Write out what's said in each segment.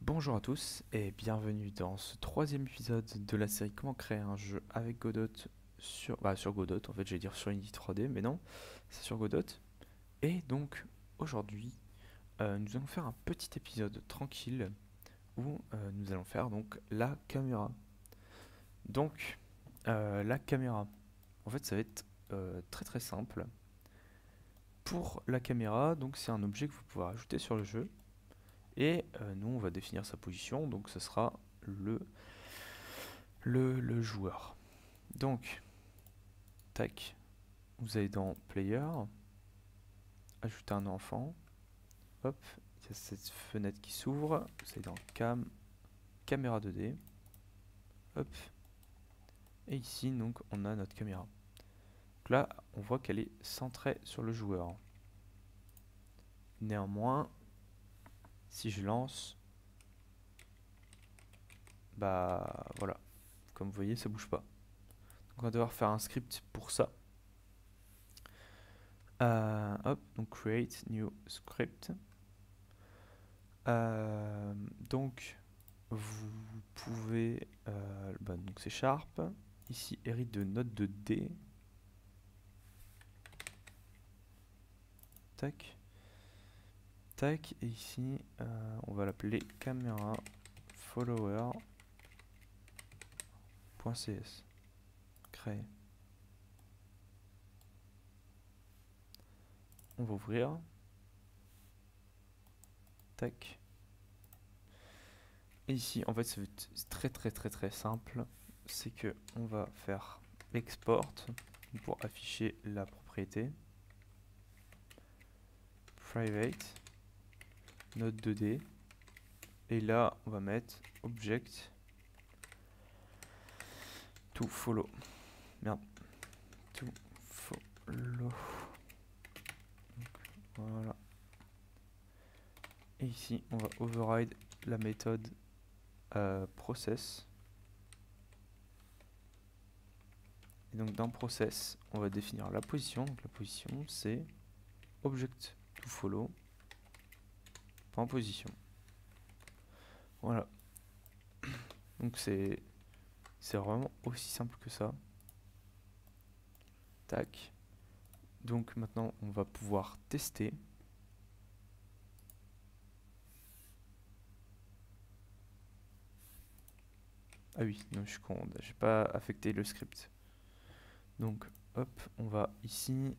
Bonjour à tous et bienvenue dans ce troisième épisode de la série Comment créer un jeu avec Godot sur Godot. En fait, j'allais dire sur Unity 3D, mais non, c'est sur Godot. Et donc aujourd'hui, nous allons faire un petit épisode tranquille où nous allons faire donc la caméra. Donc la caméra, en fait, ça va être très très simple. Pour la caméra, donc c'est un objet que vous pouvez rajouter sur le jeu. Et nous, on va définir sa position, donc ce sera le joueur. Donc, tac, vous allez dans Player, ajouter un enfant, hop, il y a cette fenêtre qui s'ouvre, vous allez dans Caméra 2D, hop, et ici, donc, on a notre caméra. Donc là, on voit qu'elle est centrée sur le joueur. Néanmoins, si je lance, bah voilà, comme vous voyez, ça bouge pas. Donc on va devoir faire un script pour ça. Hop, donc create new script. Donc vous pouvez donc c'est Sharp ici hérite de note de D, tac tac, et ici on va l'appeler camera follower.cs, créer. On va ouvrir, tac, et ici en fait c'est très simple, c'est que on va faire export pour afficher la propriété private note 2D, et là on va mettre object to follow, merde, to follow, voilà, et ici on va override la méthode process, et donc dans process on va définir la position. Donc la position c'est object to follow en position, voilà. Donc c'est vraiment aussi simple que ça, tac. Donc maintenant on va pouvoir tester. Ah oui, non, je suis con, j'ai pas affecté le script. Donc hop, on va ici,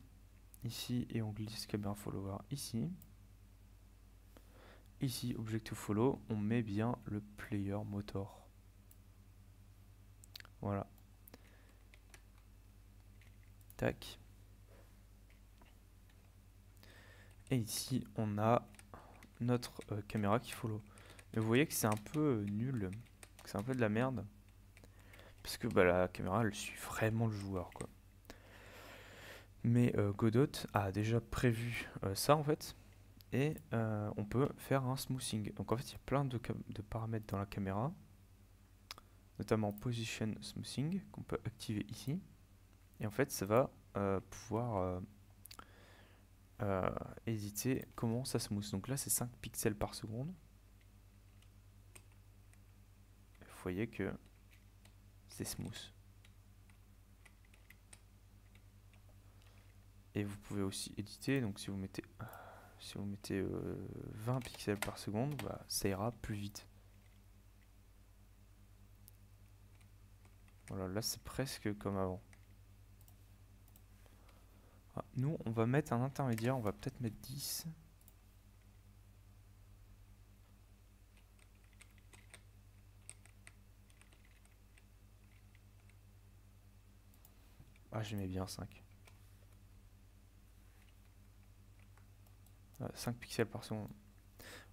ici, et on glisse camera follower ici. Ici, object to follow, on met bien le player motor. Voilà. Tac. Et ici, on a notre caméra qui follow. Mais vous voyez que c'est un peu nul, que c'est un peu de la merde. Parce que bah, la caméra, elle suit vraiment le joueur, quoi. Mais Godot a déjà prévu ça, en fait. Et on peut faire un smoothing. Donc en fait, il y a plein de paramètres dans la caméra, notamment position smoothing, qu'on peut activer ici. Et en fait, ça va pouvoir éditer comment ça smooth. Donc là, c'est 5 pixels par seconde. Vous voyez que c'est smooth. Et vous pouvez aussi éditer. Donc si vous mettez 20 pixels par seconde, bah, ça ira plus vite. Voilà, là c'est presque comme avant. Ah, nous, on va mettre un intermédiaire, on va peut-être mettre 10. Ah, j'aimais bien 5. 5 pixels par seconde.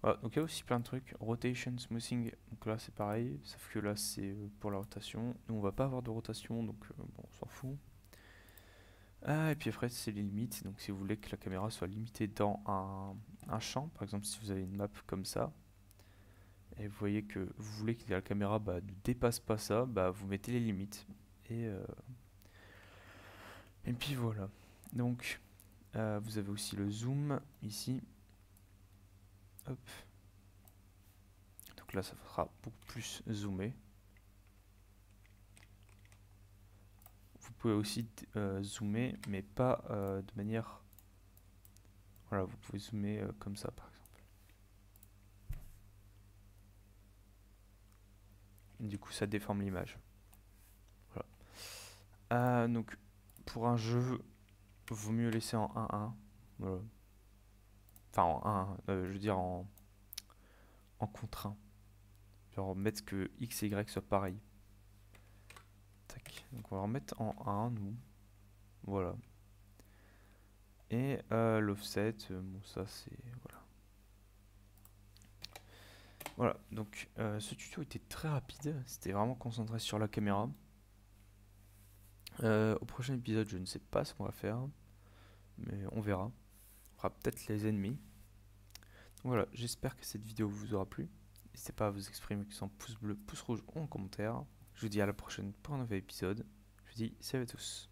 Voilà, donc il y a aussi plein de trucs. Rotation, smoothing, donc là c'est pareil, sauf que là c'est pour la rotation. Nous on va pas avoir de rotation, donc bon, on s'en fout. Ah, et puis après c'est les limites, donc si vous voulez que la caméra soit limitée dans un champ, par exemple si vous avez une map comme ça, et vous voyez que vous voulez que la caméra ne dépasse pas ça, bah, vous mettez les limites. Et puis voilà. Donc vous avez aussi le zoom ici. Hop. Donc là, ça sera beaucoup plus zoomé. Vous pouvez aussi zoomer, mais pas de manière... Voilà, vous pouvez zoomer comme ça, par exemple. Du coup, ça déforme l'image. Voilà. Donc, pour un jeu, vaut mieux laisser en 1-1. Voilà. Enfin, en 1, je veux dire en contraint. Genre mettre que X et Y soient pareils. Tac. Donc on va remettre en 1, nous. Voilà. Et l'offset, bon ça c'est... Voilà. Voilà, donc ce tuto était très rapide. C'était vraiment concentré sur la caméra. Au prochain épisode, je ne sais pas ce qu'on va faire. Mais on verra. On fera peut-être les ennemis. Voilà, j'espère que cette vidéo vous aura plu. N'hésitez pas à vous exprimer que ce soit pouce bleu, pouce rouge ou en commentaire. Je vous dis à la prochaine pour un nouvel épisode. Je vous dis salut à tous.